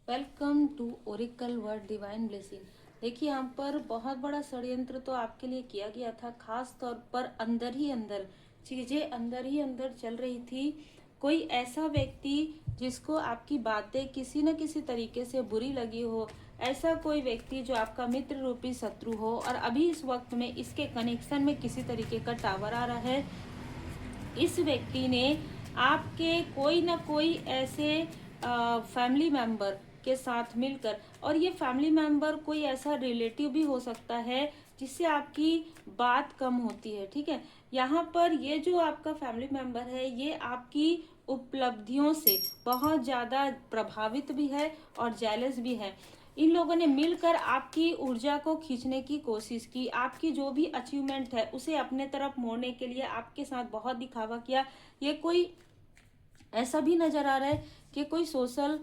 Welcome to oracle word divine blessing. देखिए, यहाँ पर बहुत बड़ा षड्यंत्र तो आपके लिए किया गया था। खास तौर पर अंदर ही अंदर चीजें अंदर ही अंदर चल रही थी। कोई ऐसा व्यक्ति जिसको आपकी बातें किसी न किसी तरीके से बुरी लगी हो, ऐसा कोई व्यक्ति जो आपका मित्र रूपी शत्रु हो, और अभी इस वक्त में इसके कनेक्शन में किसी तरीके का टावर आ रहा है। इस व्यक्ति ने आपके कोई ना कोई ऐसे फैमिली मेंबर के साथ मिलकर, और ये फैमिली मेंबर कोई ऐसा रिलेटिव भी हो सकता है जिससे आपकी बात कम होती है। ठीक है, यहाँ पर ये जो आपका फैमिली मेंबर है ये आपकी उपलब्धियों से बहुत ज़्यादा प्रभावित भी है और जेलस भी है। इन लोगों ने मिलकर आपकी ऊर्जा को खींचने की कोशिश की, आपकी जो भी अचीवमेंट है उसे अपने तरफ मोड़ने के लिए आपके साथ बहुत दिखावा किया। ये कोई ऐसा भी नजर आ रहा है कि कोई सोशल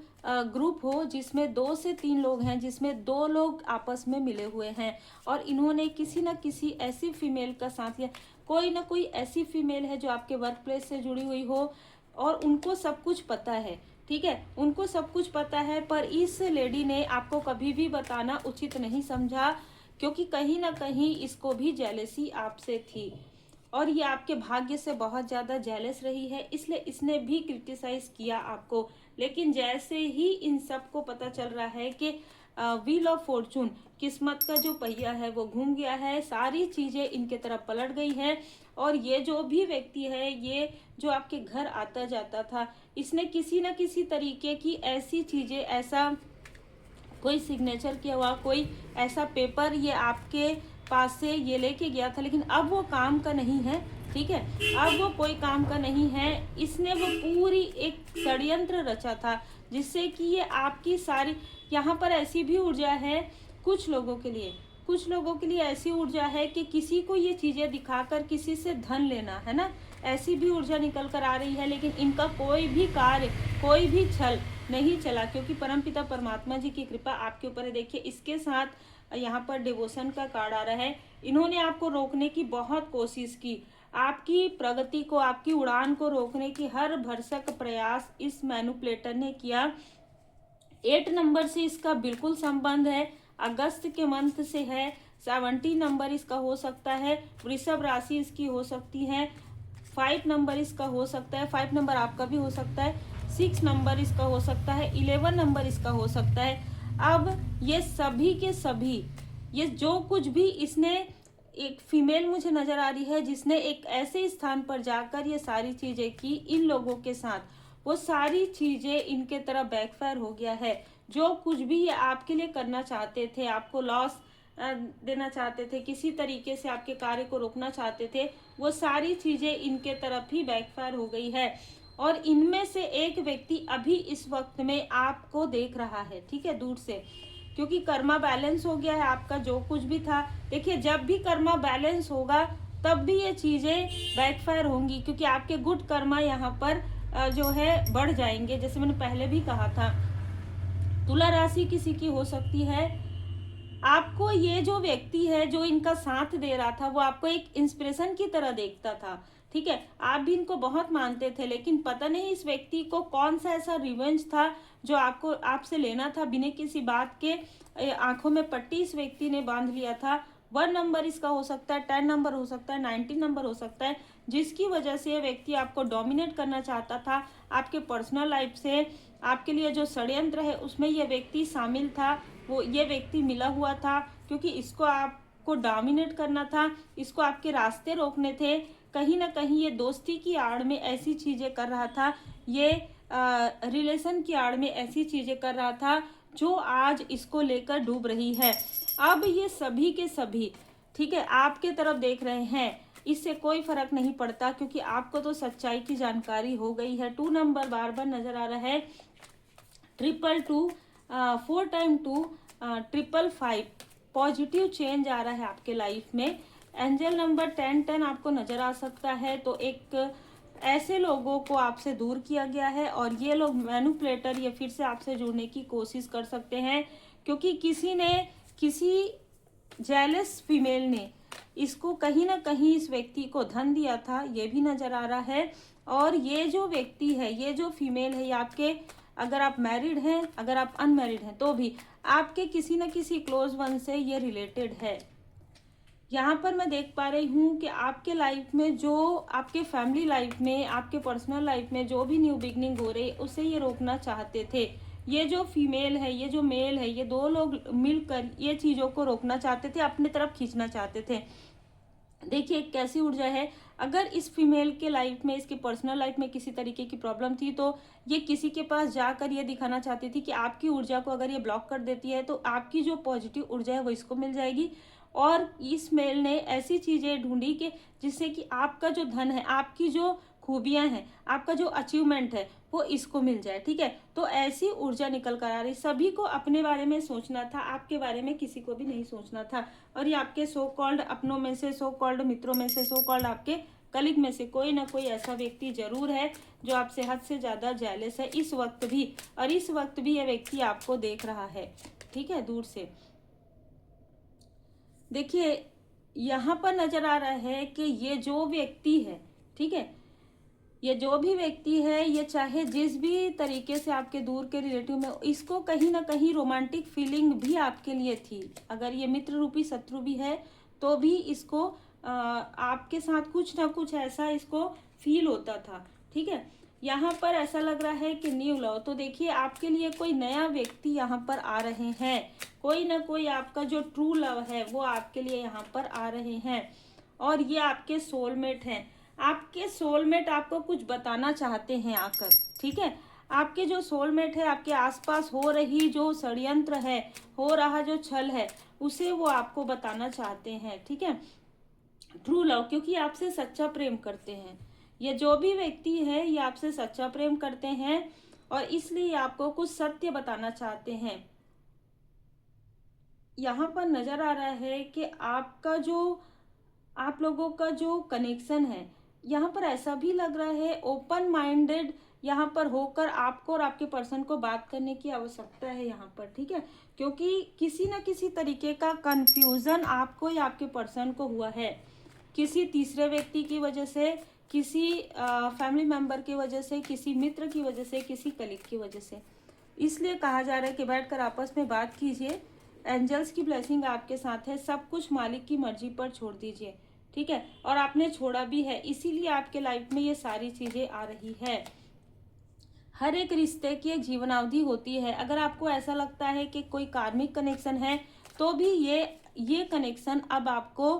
ग्रुप हो जिसमें 2 से 3 लोग हैं, जिसमें 2 लोग आपस में मिले हुए हैं, और इन्होंने किसी न किसी ऐसी फीमेल का साथ लिया। कोई ना कोई ऐसी फीमेल है जो आपके वर्क प्लेस से जुड़ी हुई हो और उनको सब कुछ पता है। ठीक है, उनको सब कुछ पता है, पर इस लेडी ने आपको कभी भी बताना उचित नहीं समझा, क्योंकि कहीं ना कहीं इसको भी जेलेसी आपसे थी और ये आपके भाग्य से बहुत ज़्यादा जेलस रही है, इसलिए इसने भी क्रिटिसाइज किया आपको। लेकिन जैसे ही इन सब को पता चल रहा है कि व्हील ऑफ फॉर्चून, किस्मत का जो पहिया है वो घूम गया है, सारी चीज़ें इनके तरफ पलट गई हैं, और ये जो भी व्यक्ति है, ये जो आपके घर आता जाता था, इसने किसी न किसी तरीके की ऐसी चीज़ें, ऐसा कोई सिग्नेचर किया हुआ कोई ऐसा पेपर ये आपके पास से ये लेके गया था, लेकिन अब वो काम का नहीं है। ठीक है, अब वो कोई काम का नहीं है। इसने वो पूरी एक षड्यंत्र रचा था जिससे कि ये आपकी सारी, यहाँ पर ऐसी भी ऊर्जा है कुछ लोगों के लिए, कुछ लोगों के लिए ऐसी ऊर्जा है कि किसी को ये चीजें दिखाकर किसी से धन लेना है ना, ऐसी भी ऊर्जा निकल कर आ रही है। लेकिन इनका कोई भी कार्य, कोई भी छल नहीं चला, क्योंकि परमपिता परमात्मा जी की कृपा आपके ऊपर है। देखिए, इसके साथ यहाँ पर डिवोशन का कार्ड आ रहा है। इन्होंने आपको रोकने की बहुत कोशिश की, आपकी प्रगति को, आपकी उड़ान को रोकने की हर भरसक प्रयास इस मैनिपुलेटर ने किया। 8 नंबर से इसका बिल्कुल संबंध है, अगस्त के मंथ से है। 70 नंबर इसका हो सकता है, वृषभ राशि इसकी हो सकती है। 5 नंबर इसका हो सकता है, 5 नंबर आपका भी हो सकता है। 6 नंबर इसका हो सकता है, 11 नंबर इसका हो सकता है। अब ये सभी के सभी, ये जो कुछ भी इसने, एक फीमेल मुझे नजर आ रही है जिसने एक ऐसे स्थान पर जाकर ये सारी चीजें की इन लोगों के साथ, वो सारी चीजें इनके तरफ बैकफायर हो गया है। जो कुछ भी ये आपके लिए करना चाहते थे, आपको लॉस देना चाहते थे, किसी तरीके से आपके कार्य को रोकना चाहते थे, वो सारी चीजें इनके तरफ ही बैकफायर हो गई है। और इनमें से एक व्यक्ति अभी इस वक्त में आपको देख रहा है, ठीक है, दूर से, क्योंकि कर्मा बैलेंस हो गया है आपका जो कुछ भी था। देखिए, जब भी कर्मा बैलेंस होगा तब भी ये चीजें बैकफायर होंगी, क्योंकि आपके गुड कर्मा यहाँ पर जो है बढ़ जाएंगे। जैसे मैंने पहले भी कहा था, तुला राशि किसी की हो सकती है। आपको ये जो व्यक्ति है जो इनका साथ दे रहा था, वो आपको एक इंस्पिरेशन की तरह देखता था। ठीक है, आप भी इनको बहुत मानते थे, लेकिन पता नहीं इस व्यक्ति को कौन सा ऐसा रिवेंज था जो आपको, आपसे लेना था बिना किसी बात के। आंखों में पट्टी इस व्यक्ति ने बांध लिया था। 1 नंबर इसका हो सकता है, 10 नंबर हो सकता है, 19 नंबर हो सकता है, जिसकी वजह से ये व्यक्ति आपको डोमिनेट करना चाहता था। आपके पर्सनल लाइफ से आपके लिए जो षड्यंत्र है उसमें ये व्यक्ति शामिल था, वो ये व्यक्ति मिला हुआ था, क्योंकि इसको आपको डोमिनेट करना था, इसको आपके रास्ते रोकने थे। कहीं ना कहीं ये दोस्ती की आड़ में ऐसी चीजें कर रहा था, ये रिलेशन की आड़ में ऐसी चीजें कर रहा था जो आज इसको लेकर डूब रही है। अब ये सभी के सभी, ठीक है, आपके तरफ देख रहे हैं, इससे कोई फर्क नहीं पड़ता, क्योंकि आपको तो सच्चाई की जानकारी हो गई है। 2 नंबर बार बार नजर आ रहा है, 222, 4 टाइम 2, 555, पॉजिटिव चेंज आ रहा है आपके लाइफ में। एंजल नंबर 1010 आपको नजर आ सकता है। तो एक ऐसे लोगों को आपसे दूर किया गया है, और ये लोग मैनिपुलेटर ये फिर से आपसे जुड़ने की कोशिश कर सकते हैं, क्योंकि किसी ने, किसी जेलस फीमेल ने इसको कहीं ना कहीं, इस व्यक्ति को धन दिया था, ये भी नजर आ रहा है। और ये जो व्यक्ति है, ये जो फीमेल है, ये आपके अगर आप मैरिड हैं, अगर आप अनमैरिड हैं तो भी आपके किसी न किसी क्लोज वन से ये रिलेटेड है। यहाँ पर मैं देख पा रही हूँ कि आपके लाइफ में जो, आपके फैमिली लाइफ में, आपके पर्सनल लाइफ में जो भी न्यू बिगनिंग हो रही है उसे ये रोकना चाहते थे। ये जो फीमेल है, ये जो मेल है, ये दो लोग मिलकर ये चीज़ों को रोकना चाहते थे, अपनी तरफ खींचना चाहते थे। देखिए कैसी ऊर्जा है। अगर इस फीमेल के लाइफ में, इसके पर्सनल लाइफ में किसी तरीके की प्रॉब्लम थी तो ये किसी के पास जाकर ये दिखाना चाहती थी कि आपकी ऊर्जा को अगर ये ब्लॉक कर देती है तो आपकी जो पॉजिटिव ऊर्जा है वो इसको मिल जाएगी। और इस मेल ने ऐसी चीजें ढूंढी कि जिससे कि आपका जो धन है, आपकी जो खूबियां हैं, आपका जो अचीवमेंट है वो इसको मिल जाए। ठीक है, तो ऐसी ऊर्जा निकल कर आ रही। सभी को अपने बारे में सोचना था, आपके बारे में किसी को भी नहीं सोचना था। और ये आपके सो कॉल्ड अपनों में से, सो कॉल्ड मित्रों में से, सो कॉल्ड आपके कलीग में से कोई ना कोई ऐसा व्यक्ति जरूर है जो आपसे हद से ज्यादा जेलस है इस वक्त भी। और इस वक्त भी यह व्यक्ति आपको देख रहा है, ठीक है, दूर से। देखिए यहाँ पर नजर आ रहा है कि ये जो व्यक्ति है, ठीक है, ये जो भी व्यक्ति है, ये चाहे जिस भी तरीके से आपके दूर के रिलेटिव में, इसको कहीं ना कहीं रोमांटिक फीलिंग भी आपके लिए थी। अगर ये मित्र रूपी शत्रु भी है तो भी इसको आपके साथ कुछ ना कुछ ऐसा इसको फील होता था। ठीक है, यहाँ पर ऐसा लग रहा है कि न्यू लव, तो देखिए आपके लिए कोई नया व्यक्ति यहाँ पर आ रहे हैं। कोई ना कोई आपका जो ट्रू लव है वो आपके लिए यहाँ पर आ रहे हैं। और ये आपके सोलमेट हैं। आपके सोलमेट आपको कुछ बताना चाहते हैं आकर। ठीक है, आपके जो सोलमेट है, आपके आसपास हो रही जो षड्यंत्र है, हो रहा जो छल है, उसे वो आपको बताना चाहते हैं। ठीक है, ट्रू लव, क्योंकि आपसे सच्चा प्रेम करते हैं। ये जो भी व्यक्ति है ये आपसे सच्चा प्रेम करते हैं और इसलिए आपको कुछ सत्य बताना चाहते हैं। यहाँ पर नजर आ रहा है कि आपका जो, आप लोगों का जो कनेक्शन है, यहाँ पर ऐसा भी लग रहा है ओपन माइंडेड यहाँ पर होकर आपको और आपके पर्सन को बात करने की आवश्यकता है यहाँ पर। ठीक है, क्योंकि किसी न किसी तरीके का कंफ्यूजन आपको या आपके पर्सन को हुआ है, किसी तीसरे व्यक्ति की वजह से, किसी फैमिली मेंबर की वजह से, किसी मित्र की वजह से, किसी कलीग की वजह से। इसलिए कहा जा रहा है कि बैठकर आपस में बात कीजिए। एंजल्स की ब्लेसिंग आपके साथ है। सब कुछ मालिक की मर्जी पर छोड़ दीजिए। ठीक है, और आपने छोड़ा भी है, इसीलिए आपके लाइफ में ये सारी चीजें आ रही है। हर एक रिश्ते की एक जीवनावधि होती है। अगर आपको ऐसा लगता है कि कोई कार्मिक कनेक्शन है तो भी ये कनेक्शन अब आपको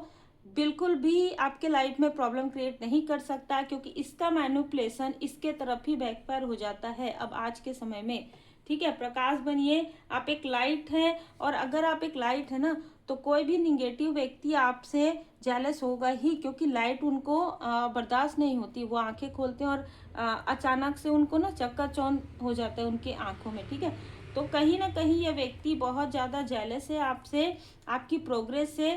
बिल्कुल भी आपके लाइफ में प्रॉब्लम क्रिएट नहीं कर सकता, क्योंकि इसका मैनिपुलेशन इसके तरफ ही बैकफायर हो जाता है अब आज के समय में। ठीक है, प्रकाश बनिए। आप एक लाइट हैं और अगर आप एक लाइट है ना तो कोई भी निगेटिव व्यक्ति आपसे जेलस होगा ही, क्योंकि लाइट उनको बर्दाश्त नहीं होती। वो आंखें खोलते हैं और अचानक से उनको ना चक्काचौंध हो जाता है उनकी आंखों में। ठीक है, तो कहीं ना कहीं ये व्यक्ति बहुत ज़्यादा जेलस है आपसे, आपकी प्रोग्रेस से।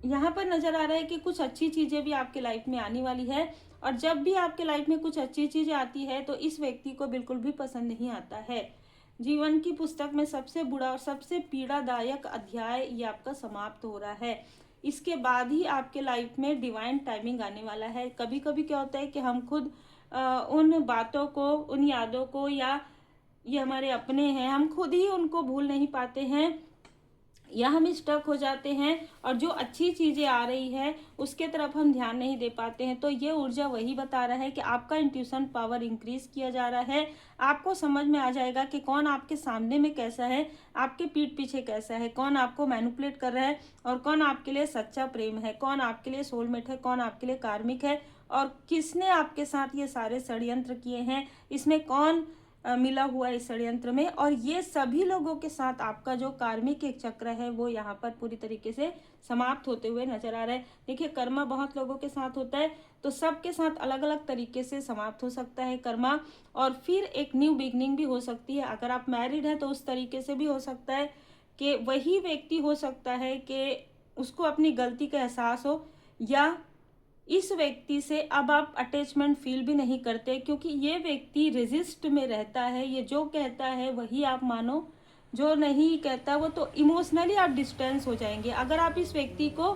यहाँ पर नजर आ रहा है कि कुछ अच्छी चीजें भी आपके लाइफ में आने वाली है। और जब भी आपके लाइफ में कुछ अच्छी चीजें आती है तो इस व्यक्ति को बिल्कुल भी पसंद नहीं आता है। जीवन की पुस्तक में सबसे बुरा और सबसे पीड़ादायक अध्याय ये आपका समाप्त हो रहा है। इसके बाद ही आपके लाइफ में डिवाइन टाइमिंग आने वाला है। कभी कभी क्या होता है कि हम खुद उन बातों को, उन यादों को, या ये हमारे अपने हैं, हम खुद ही उनको भूल नहीं पाते हैं या हम स्टक हो जाते हैं और जो अच्छी चीजें आ रही है उसके तरफ हम ध्यान नहीं दे पाते हैं। तो ये ऊर्जा वही बता रहा है कि आपका इंट्यूशन पावर इंक्रीज किया जा रहा है। आपको समझ में आ जाएगा कि कौन आपके सामने में कैसा है, आपके पीठ पीछे कैसा है, कौन आपको मैनिपुलेट कर रहा है और कौन आपके लिए सच्चा प्रेम है, कौन आपके लिए सोलमेट है, कौन आपके लिए कार्मिक है और किसने आपके साथ ये सारे षड्यंत्र किए हैं, इसमें कौन मिला हुआ इस षड्यंत्र में। और ये सभी लोगों के साथ आपका जो कार्मिक एक चक्र है वो यहाँ पर पूरी तरीके से समाप्त होते हुए नजर आ रहा है। देखिए कर्मा बहुत लोगों के साथ होता है, तो सबके साथ अलग अलग तरीके से समाप्त हो सकता है कर्मा, और फिर एक न्यू बिगनिंग भी हो सकती है। अगर आप मैरिड हैं तो उस तरीके से भी हो सकता है कि वही व्यक्ति हो सकता है कि उसको अपनी गलती का एहसास हो, या इस व्यक्ति से अब आप अटैचमेंट फील भी नहीं करते, क्योंकि ये व्यक्ति रेजिस्ट में रहता है। ये जो कहता है वही आप मानो, जो नहीं कहता वो तो इमोशनली आप डिस्टेंस हो जाएंगे। अगर आप इस व्यक्ति को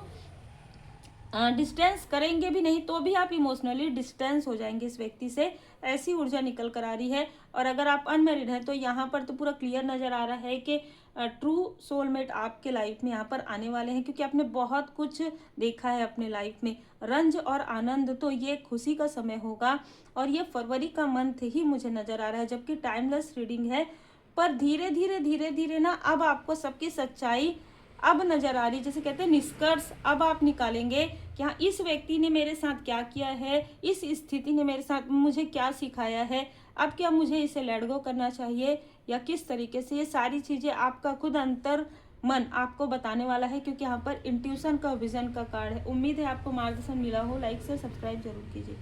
डिस्टेंस करेंगे भी नहीं तो भी आप इमोशनली डिस्टेंस हो जाएंगे इस व्यक्ति से, ऐसी ऊर्जा निकल कर आ रही है। और अगर आप अनमैरिड हैं तो यहाँ पर तो पूरा क्लियर नजर आ रहा है कि ट्रू सोलमेट आपके लाइफ में यहाँ पर आने वाले हैं, क्योंकि आपने बहुत कुछ देखा है अपने लाइफ में, रंज और आनंद। तो ये खुशी का समय होगा और ये फरवरी का मंथ ही मुझे नजर आ रहा है, जबकि टाइमलेस रीडिंग है। पर धीरे धीरे ना अब आपको सबकी सच्चाई अब नजर आ रही, जैसे कहते हैं निष्कर्ष अब आप निकालेंगे कि हाँ इस व्यक्ति ने मेरे साथ क्या किया है, इस स्थिति ने मेरे साथ मुझे क्या सिखाया है, अब क्या मुझे इसे लेट गो करना चाहिए या किस तरीके से। ये सारी चीजें आपका खुद अंतर मन आपको बताने वाला है, क्योंकि यहाँ पर इंट्यूशन का विजन का कार्ड है। उम्मीद है आपको मार्गदर्शन मिला हो। लाइक से सब्सक्राइब जरूर कीजिए।